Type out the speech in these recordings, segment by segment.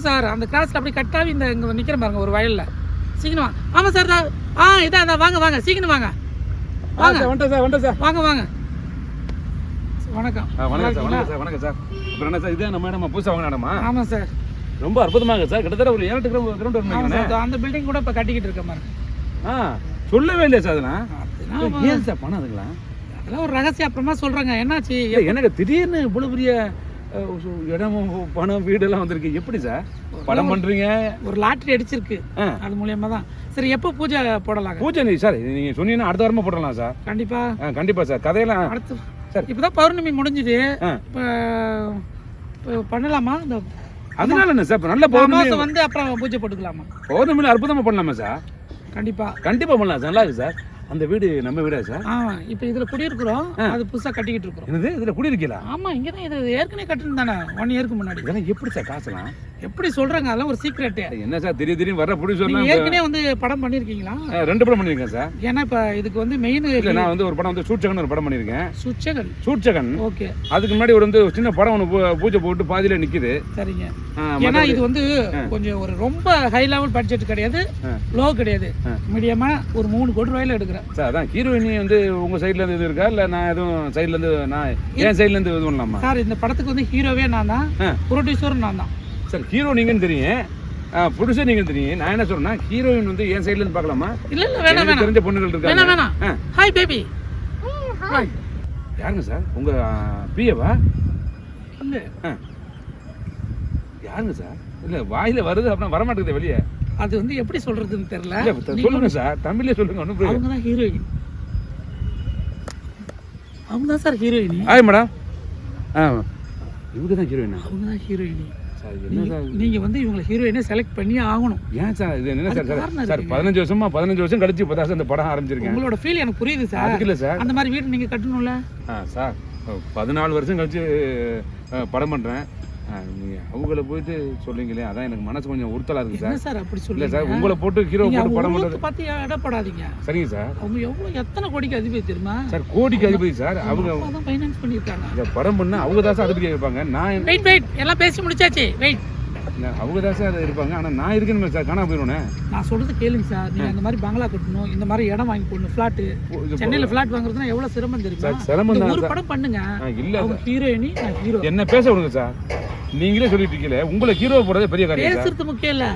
Sir அந்த கிராஸ்ல அப்படி கட்டாவி இந்த இங்கே நிற்கிற பாருங்க ஒரு வயலில் சீக்கிரம் ஆமாம் சார் இதான் வாங்க வாங்க சீக்கிரம் வாங்க வாங்க வந்துட்டேன் சார் வாங்க வாங்க வணக்கம் வணக்கம் சார் அப்புறம் என்ன சார் இதே நம்ம இடமா புதுசாக வாங்கின இடமா? ஆமாம் சார் ரொம்ப அற்புதமாக சார் கிட்டத்தட்ட ஒரு 7 கிலோமீட்டர் அந்த பில்டிங் கூட இப்போ கட்டிக்கிட்டு இருக்க மாதிரி சொல்லவே இல்லையா சார் அதெல்லாம் ஏன் சார் பணம் அதுக்கெல்லாம் அதெல்லாம் ஒரு ரகசியம் அப்புறமா சொல்கிறேங்க என்னாச்சு எனக்கு திடீர்னு இவ்வளோ பெரிய இடமும் பணம் வீடெல்லாம் வந்திருக்கு எப்படி சார் படம் பண்ணுறீங்க? ஒரு லாட்ரி அடிச்சிருக்கு அது மூலியமாக தான். சரி எப்போ பூஜை போடலாங்க? பூஜை நீ சார் நீங்கள் சொன்னீங்கன்னா அடுத்த வாரமாக போடலாம் சார். கண்டிப்பாக சார் கதையெல்லாம் அடுத்து சார் இப்போ தான் பௌர்ணமி முடிஞ்சுது இப்போ பண்ணலாமா? இந்த அதனால என்ன சார் நல்ல பௌர்ணமி வந்து அப்புறம் பூஜை போட்டுக்கலாமா? பௌர்ணமியில் அற்புதமாக பண்ணலாமா சார்? கண்டிப்பாக பண்ணலாம் சார். நல்லா இருக்கு சார். அந்த வீடு நம்ம வீடா சார்? இப்போ இதில் குடியிருக்கிறோம். அது புதுசாக கட்டிக்கிட்டு இருக்கிறோம். என்னது இதில் குடியிருக்கீங்களா? ஆமாம் இங்கே தான். இது ஏற்கனவே கட்டணும் தானே 1 இயருக்கு முன்னாடி. இதெல்லாம் எப்படி சார் காசெல்லாம் எப்படி சொல்கிறாங்க? அதெல்லாம் ஒரு சீக்ரெட்டு. என்ன சார் திடீர்னு வர ப்ரொடியூசர் ஏற்கனவே வந்து படம் பண்ணியிருக்கீங்களா? 2 படம் பண்ணியிருக்கேன் சார். ஏன்னா இப்போ இதுக்கு வந்து மெயின் நான் வந்து ஒரு படம் வந்து சூட்சகன் ஒரு படம் பண்ணியிருக்கேன். சூட்சகன் ஓகே. அதுக்கு முன்னாடி ஒரு வந்து சின்ன படம் ஒன்று பூஜை போட்டு பாதியில் நிற்குது. சரிங்க. ஏன்னா இது வந்து கொஞ்சம் ஒரு ரொம்ப ஹை லெவல் பட்ஜெட் கிடையாது, லோ கிடையாது, மீடியமாக ஒரு 3 கோடி ரூபாயில எடுக்கிறேன் சார். அதான் ஹீரோயினி வந்து உங்கள் சைட்லேருந்து இது இருக்கா இல்லை நான் எதுவும் சைட்லேருந்து நான் என் சைட்லேருந்து இது பண்ணலாமா சார்? இந்த படத்துக்கு வந்து ஹீரோவே நான் தான், ப்ரொடியூசரும் நான் தான் சார். ஹீரோ நீங்கன்னு தெரியும், ப்ரொடியூசர் நீங்க தெரியும். நான் என்ன சொல்றேன்னா ஹீரோயின் வந்து என் சைடுல இருந்து பார்க்கலாமா? இல்ல வேணாம் தெரிஞ்ச பொண்ணுகள் இருக்காங்க. வேணாம். Hi baby. ஹாய். யாருங்க சார்? உங்க பிஏவா? இல்ல யாருங்க சார்? இல்ல வாயில வருது அப்புறம் வர மாட்டேங்குது வெளியே. அது வந்து எப்படி சொல்றதுன்னு தெரியல. சொல்லுங்க சார், தமிழ்ல சொல்லுங்க. ஒன்றும் புரியல. அவங்க தான் ஹீரோயின். அவங்க தான் சார் ஹீரோயின். Hi madam. இவங்க தான் ஹீரோயினா? அவங்க தான் ஹீரோயின். நீங்க வந்து இவங்களை ஹீரோயினை செலக்ட் பண்ணி ஆகணும். ஏன் சார் இது என்ன சார்? சார் 15 வருஷம் கழிச்சு இப்போ தான் இந்த படம் ஆரம்பிச்சிருக்கேன். உங்களோட ஃபீல் எனக்கு புரியுது சார். அதுக்கு இல்லை சார், அந்த மாதிரி வீடு நீங்க கட்டணும்ல சார். 14 வருஷம் கழிச்சு படம் பண்றேன். நீங்க அவங்கள போயிட்டு சொல்றீங்களே, அதான் எனக்கு மனசு கொஞ்சம் உறுத்தலா இருக்கு சார். சார் அப்படி சொல்லுங்க. இல்ல சார், உங்களை போட்டு ஹீரோ போட்டு படம் பண்றது பத்தி இடப்படாதீங்க. சரிங்க சார். அவங்க எத்தனை கோடிக்கு அதிபதி தெரியுமா சார்? கோடிக்கு அதிபதி சார். அவங்க தான் ஃபைனான்ஸ் பண்ணிருக்காங்க. இந்த படம் பண்ண அவங்க தான் சார் அதிபதி இருப்பாங்க. நான் வெயிட் எல்லாம் பேசி முடிச்சாச்சு. வெயிட். அவங்க தான் சார் இருப்பாங்க. ஆனா நான் இருக்கணுமே சார், காணாம போயிடுவேன். நான் சொல்றது கேளுங்க சார். நீங்க அந்த மாதிரி பங்களா கட்டணும், இந்த மாதிரி இடம் வாங்கி போடணும், ஃபிளாட். சென்னையில ஃபிளாட் வாங்குறதுனா எவ்வளவு சிரமம் தெரியுமா சார்? சிரமம் தான். ஒரு படம் பண்ணுங்க. இல்ல அவங்க ஹீரோயினி, நான் ஹீரோ. என்ன பேச விடுங்க சார். நீங்களே சொல்லிட்டு இருக்கீங்களே, உங்களை ஹீரோ போடுறதே பெரிய காரியம். பேசுறது முக்கியம் இல்ல,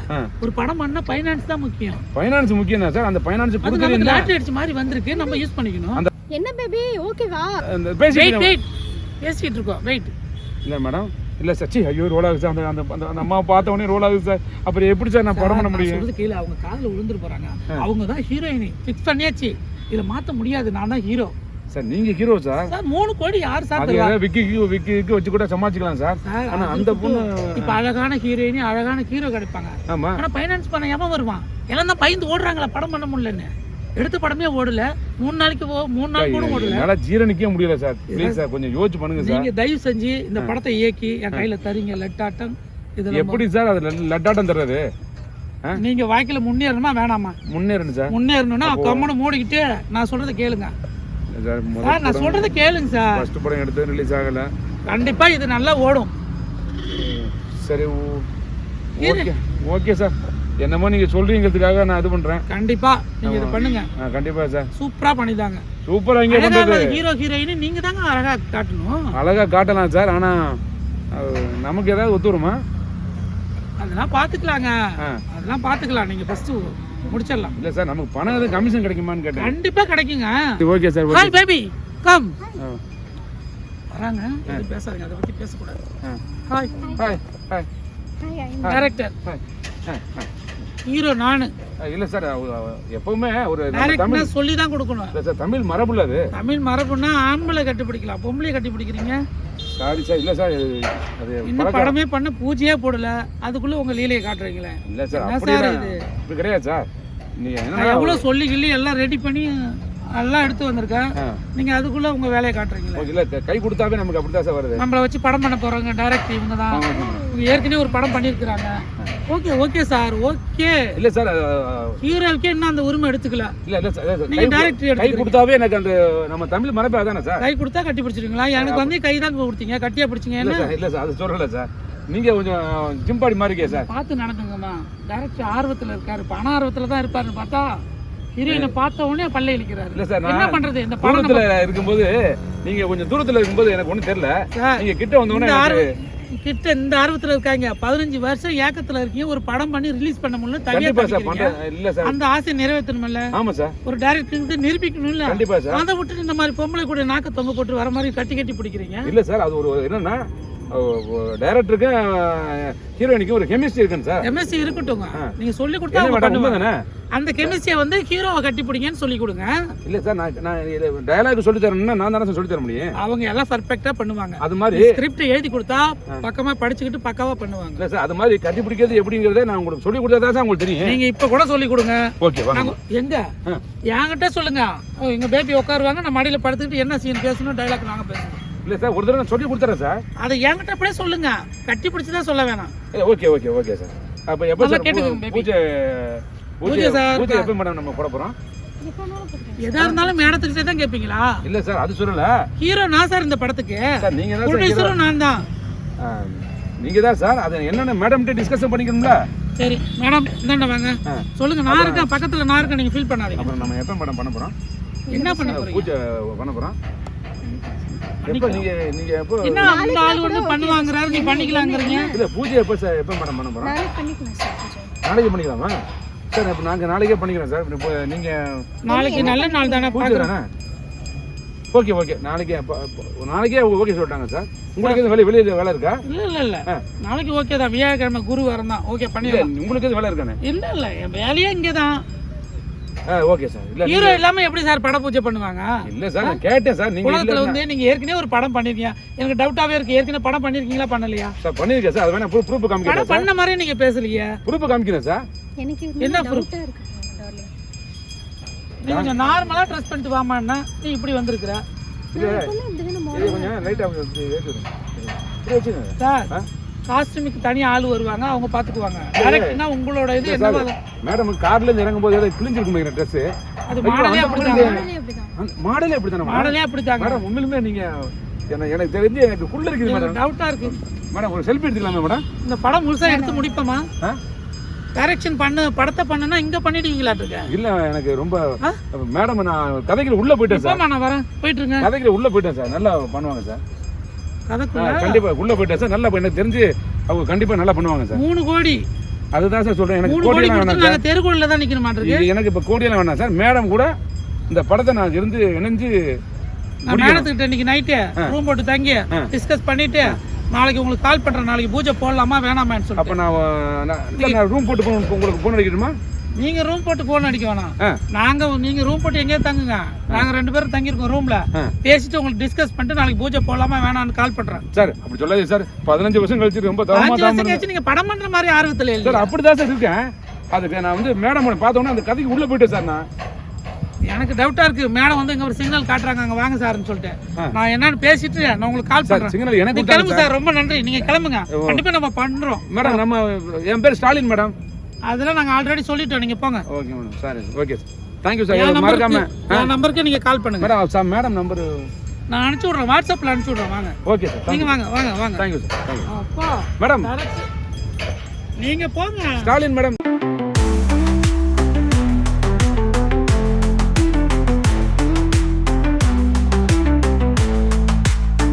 ஒரு படம் பண்ணா ஃபைனான்ஸ் தான் முக்கியம். ஃபைனான்ஸ் முக்கியம் தான் சார். அந்த ஃபைனான்ஸ் கொடுக்கறது லாட்டரி அடிச்ச மாதிரி வந்திருக்கு, நம்ம யூஸ் பண்ணிக்கணும். என்ன பேபி ஓகேவா? பேசிட்டு இருக்கோம். வெயிட். இல்ல மேடம், இல்ல சச்சி, ஐயோ ரோல் ஆகுது சார். அந்த அம்மா பார்த்த உடனே ரோல் ஆகுது சார். அப்புறம் எப்படி சார் நான் படம் பண்ண முடியும்? சொல்றது கீழே அவங்க காதுல விழுந்துட்டு போறாங்க. அவங்க தான் ஹீரோயினி ஃபிக்ஸ் பண்ணியாச்சு. இத மாத்த முடியாது. நான் தான் ஹீரோ சார். நீங்க ஹீரோ சார். 3 கோடி யார் சார் தருவா? விக்கி வச்சு கூட சமாளிக்கலாம் சார். ஆனா அந்த பொண்ணு இப்ப அழகான ஹீரோயினி, அழகான ஹீரோ கிடைப்பாங்க. ஆமா. ஆனா ஃபைனான்ஸ் பண்ண எவன் வருவான்? எல்லாம் தான் பயந்து ஓடுறாங்களா படம் பண்ண முடியலன்னு. எடுத்த படமே ஓடல. 3 நாள் கூட ஓடல. என்னால ஜீரணிக்க முடியல சார். ப்ளீஸ் சார் கொஞ்சம் யோசிச்சு பண்ணுங்க சார். நீங்க தயவு செஞ்சு இந்த படத்தை இயக்கி என் கையில தரீங்க. லட்டாட்டம் இதெல்லாம் எப்படி சார்? அது லட்டாட்டம் தர்றது? நீங்க வாழ்க்கையில முன்னேறணுமா வேணாமா? முன்னேறணும் சார். முன்னேறணும்னா கம்மனு மூடிக்கிட்டு நான் சொல்றதை கேளுங்க சார். நான் சொல்றதை கேளுங்க சார். ஃபர்ஸ்ட் படம் எடுத்து ரிலீஸ் ஆகல. கண்டிப்பா இது நல்லா ஓடும். சரி ஓகே சார். என்னமோ நீங்க சொல்றீங்கிறதுக்காக நான் இது பண்றேன். கண்டிப்பா நீங்க இத பண்ணுங்க. கண்டிப்பா சார். சூப்பரா பண்ணிதாங்க. சூப்பரா இங்க பண்றது. ஹீரோயினி நீங்க தாங்க அழகா காட்டணும். அழகா காட்டலாம் சார். ஆனா நமக்கு ஏதாவது ஒத்துருமா? அதெல்லாம் பாத்துக்கலாங்க. அதெல்லாம் பாத்துக்கலாம். நீங்க ஃபர்ஸ்ட் முடிச்சிடலாம். இல்ல சார், நமக்கு பணம் எதுவும் கமிஷன் கிடைக்குமான்னு கேட்டேன். கண்டிப்பா கிடைக்குங்க. Okay sir. Hi baby come. வராங்க. இது பேசாதீங்க, அத பத்தி பேச கூடாது. Hi hi hi. Director hero நானு. இல்ல சார், எப்பவுமே ஒரு டைரக்டர் சொல்லி தான் கொடுக்கணும். இல்ல சார், தமிழ் மரபுல அது. தமிழ் மரபுனா ஆம்பளை கட்டி பிடிக்கலாம், பொம்பளை கட்டி பிடிக்கிறீங்க. Sorry sir. இல்ல சார், அது இன்னும் படமே பண்ண பூஜையே போடல, அதுக்குள்ள உங்க லீலையை காட்டுறீங்களே. இல்ல சார், அப்படி கிடையாது சார். நீங்க என்ன எவ்வளவு சொல்லி கிள்ளி எல்லாம் ரெடி பண்ணி எல்லாம் எடுத்து வந்திருக்கேன். நீங்க அதுக்குள்ள உங்க வேலையை காட்டுறீங்களா? இல்ல, கை கொடுத்தாவே நமக்கு அப்படிதான் சார் வருது. நம்மள வச்சு படம் பண்ண போறாங்க டைரக்டர் இவங்க தான். ஏற்கனவே ஒரு படம் பண்ணிருக்காங்க. Okay sir. ஓகே. இல்ல சார், ஹீரோவுக்கு என்ன அந்த உரிமை எடுத்துக்கல. இல்ல சார், நீங்க டைரக்டர் கை கொடுத்தாவே எனக்கு அந்த நம்ம தமிழ் மரபு அதானே சார். கை கொடுத்தா கட்டி பிடிச்சிருக்கீங்களா? எனக்கு வந்து கை தான் கொடுத்தீங்க, கட்டியா பிடிச்சீங்க. இல்ல சார், அது சொல்லல சார். நீங்கள் கொஞ்சம் ஜிம்பாடி மாதிரி இருக்கே சார். பார்த்து நடந்துங்கம்மா. டைரக்டர் ஆர்வத்தில் இருக்காரு, பண ஆர்வத்தில் தான் இருப்பாருன்னு பார்த்தா ஹீரோயினை பார்த்த உடனே பல்ல இழிக்கிறாரு. இல்லை சார், என்ன நான் பண்றது? இந்த படம் தூரத்தில் இருக்கும்போது நீங்கள் கொஞ்சம் தூரத்தில் இருக்கும்போது எனக்கு ஒன்றும் தெரியல. நீங்கள் கிட்ட வந்தோடனே கிட்ட இந்த ஆர்வத்துல இருக்காங்க. 15 வருஷம் ஏக்கத்துல இருக்கீங்க, ஒரு படம் பண்ணி ரிலீஸ் பண்ண முடியல. கண்டிப்பா சார் பண்றேன். இல்ல சார், அந்த ஆசை நிறைவேற்றணும்ல. ஆமா சார், ஒரு டைரக்டருக்கு நிரூபிக்கணும்ல. கண்டிப்பா சார். அதை விட்டுட்டு இந்த மாதிரி பொம்பளை கூட நாக்க தொங்க போட்டு வர மாதிரி கட்டி கட்டி பிடிக்கிறீங்க. இல்ல சார், அது ஒரு என்னன்னா டைரக்டருக்கு ஹீரோயினுக்கு ஒரு கெமிஸ்ட்ரி இருக்குன்னு சார். கெமிஸ்ட்ரி இருக்கட்டும், நீங்க சொல்லி கொடுத்தா அவங்க பண்ணுவாங்க. அந்த கெமிஸ்ட்ரியை வந்து ஹீரோவை கட்டி பிடிங்கன்னு சொல்லி கொடுங்க. இல்ல சார், நான் டயலாக் சொல்லி தரணும்னா நான் தானே சொல்லி தர முடியும். அவங்க எல்லாம் பர்ஃபெக்ட்டா பண்ணுவாங்க. அது மாதிரி ஸ்கிரிப்ட் எழுதி கொடுத்தா பக்கமா படிச்சுக்கிட்டு பக்காவா பண்ணுவாங்க. இல்ல சார், அது மாதிரி கட்டி பிடிக்கிறது எப்படிங்கறத நான் உங்களுக்கு சொல்லி கொடுத்தா தான் உங்களுக்கு தெரியும். நீங்க இப்ப கூட சொல்லி கொடுங்க. ஓகே வாங்க. எங்க என்கிட்ட சொல்லுங்க. எங்க பேபி உட்காருவாங்க, நான் மடியில படுத்துக்கிட்டு என்ன சீன் பேசணும் டயலாக் நாங்க பேசணும். இல்ல சார், ஒரு தடவை சொல்லி கொடுத்துறேன் சார். அதை என்கிட்ட அப்படியே சொல்லுங்க, கட்டி பிடிச்சுதான் சொல்ல வேணாம். Okay okay okay sir. அப்ப எப்ப சார் பூஜை சார் பூஜை எப்ப மேடம் நம்ம போட போறோம்? எதா இருந்தாலும் மேடத்துக்கிட்டே தான் கேட்பீங்களா? இல்ல சார், அது சொல்லல. ஹீரோ நான் சார் இந்த படத்துக்கு. சார் நீங்க தான் ப்ரொடியூசரும் நான் தான். நீங்க தான் சார். அது என்னென்ன மேடம் கிட்ட டிஸ்கஸ் பண்ணிக்கணும்ல. சரி மேடம், இந்தாண்ட வாங்க. சொல்லுங்க. நான் இருக்கேன் பக்கத்துல, நான் இருக்கேன், நீங்க ஃபீல் பண்ணாதீங்க. அப்புறம் நம்ம எப்ப மேடம் பண்ண போறோம்? என்ன பண்ண போறீங்க? பூஜை பண்ண போறோம். எப்ப நீங்க எப்ப என்ன அந்த ஆளு வந்து பண்ணுவாங்கறாரு, நீ பண்ணிக்கலாம்ங்கறீங்க? இல்ல பூஜை எப்ப மேடம் பண்ண போறோம்? நாளைக்கு பண்ணிக்கலாம் சார் பூஜை. நாளைக்கு பண்ணிக்கலாமா சார்? அப்ப நாங்க நாளைக்கே பண்ணிக்கிறோம் சார். இப்போ நீங்க நாளைக்கு நல்ல நாள் தானே பாக்குறேன். ஓகே ஓகே, நாளைக்கே ஓகே சொல்லிட்டாங்க சார். உங்களுக்கு எதுவும் வெளியில வேலை இருக்கா? இல்ல நாளைக்கு ஓகே தான். வியாழக்கிழமை குருவாரம் தான். ஓகே பண்ணிடலாம். உங்களுக்கு எதுவும் வேலை இருக்கானே? இல்ல என் வேலையே இங்கே தான். Okay sir. இல்ல ஹீரோ இல்லாம எப்படி சார் பட பூஜை பண்ணுவாங்க? இல்ல சார், நான் கேட்டேன் சார். நீங்க உலகத்துல வந்து நீங்க ஏற்கனவே ஒரு படம் பண்ணிருக்கீங்க. எனக்கு டவுட்டாவே இருக்கு, ஏற்கனவே படம் பண்ணிருக்கீங்களா பண்ணலையா? சார் பண்ணிருக்கேன் சார். அது வேணா ப்ரூஃப் காமிக்கிறேன். படம் பண்ண மாதிரி நீங்க பேசலையே. ப்ரூஃப் காமிக்கிறேன் சார். எனக்கு என்ன டவுட்டா இருக்கு டார்லிங். நீ கொஞ்சம் நார்மலா ட்ரெஸ் பண்ணிட்டு வாமான்னா நீ இப்படி வந்திருக்கற. இல்ல இது கொஞ்சம் லைட்டா ஏத்துறேன். இது வெச்சுங்க சார். காஸ்டியூமுக்கு தனியா ஆளு வருவாங்க, அவங்க பாத்துக்குவாங்க. டைரக்ட்னா உங்களோட இது என்னவா? மேடம் கார்ல இருந்து இறங்கும்போது ஏதோ கிழிஞ்சிருக்கும் இந்த Dress. அது மாடலே அப்படிதான். மாடலே அப்படிதான். மாடலே அப்படிதான். மேடம் உண்மையிலுமே நீங்க எனக்கு தெரிஞ்சு எனக்கு குள்ள இருக்குது மேடம். டவுட்டா இருக்கு. மேடம் ஒரு செல்ஃபி எடுத்துக்கலாமா மேடம்? இந்த படம் முழுசா எடுத்து முடிப்போமா? டைரக்ஷன் படத்தை பண்ணனா இங்க பண்ணிடுவீங்களாட்டு இருக்கு. இல்ல எனக்கு ரொம்ப மேடம் நான் கதைக்குள்ள உள்ள போயிட்டேன் சார். நான் வரேன், போயிட்டு இருங்க. கதைக்குள்ள உள்ள போயிட்டேன் சார். நல்லா பண்ணுவாங்க சார். கதைக்குள்ள கண்டிப்பா உள்ள போயிட்டேன் சார். நல்லா எனக்கு தெரிஞ்சு அவங்க கண்டிப்பா நல்லா பண்ணுவாங்க சார். 3 கோடி. அதுதான் சார் சொல்றேன். எனக்கு 3 கோடி கொடுத்து நாங்க தெருக்குள்ள தான் நிக்கணும் மாட்டேங்குது. எனக்கு இப்ப கோடியெல்லாம் வேணாம் சார். மேடம் கூட இந்த படத்தை நான் இருந்து இணைஞ்சு மேடத்துக்கிட்ட இன்னைக்கு நைட்டு ரூம் போட்டு தங்கி டிஸ்கஸ் பண்ணிட்டு நாளைக்கு உங்களுக்கு கால் பண்றேன். நாளைக்கு பூஜை போடலாமா வேணாமான்னு சொல்லி. அப்ப நான் ரூம் போட்டு உங்களுக்கு போன் அடிக்கணுமா? நீங்க ரூம் போட்டு போன் அடிக்க வேணாம். நீங்க ரூம் போட்டு எங்கேயே தங்குங்க. நாங்க 2 பேரும் தங்கி இருக்கோம் ரூம்ல. பேசிட்டு உங்களுக்கு டிஸ்கஸ் பண்ணிட்டு நாளைக்கு பூஜை போடலாமா வேணாம்னு கால் பண்றேன். சார் அப்படி சொல்லாதீங்க சார். 15 வருஷம் கழிச்சு ரொம்ப தரமா 15 வருஷம் கழிச்சு நீங்க படம் பண்ற மாதிரி ஆர்வத்துல இல்ல சார். அப்படிதான் சார் இருக்கேன். அதுக்கு நான் வந்து மேடம் பார்த்தோன்னே அந்த கதைக்கு உள்ள போயிட்டேன் சார். நான் எனக்கு டவுட்டா இருக்கு. மேடம் வந்து இங்க ஒரு சிக்னல் காட்டுறாங்க, அங்க வாங்க சார்னு சொல்லிட்டு நான் என்னன்னு பேசிட்டு நான் உங்களுக்கு கால் பண்றேன். சிக்னல் எனக்கு கிளம்புங்க சார். ரொம்ப நன்றி. நீங்க கிளம்புங்க. கண்டிப்பா நம்ம பண்றோம் மேடம். நம்ம என் பேர் ஸ்டாலின் மேடம். அதெல்லாம் நாங்க ஆல்ரெடி சொல்லிட்டோம். நீங்க போங்க. Okay madam. Sorry. Okay sir. Thank you sir. மறக்காம என் நம்பருக்கு நீங்க கால் பண்ணுங்க. மேடம் சார் மேடம் நம்பர் நான் அனுப்பிச்சு விடுறேன். வாட்ஸ்அப்ல அனுப்பிச்சு விடுறேன். வாங்க. Okay sir. நீங்க வாங்க வாங்க வாங்க. Thank you sir. அப்பா மேடம் நீங்க போங்க. ஸ்டாலின் மேடம்.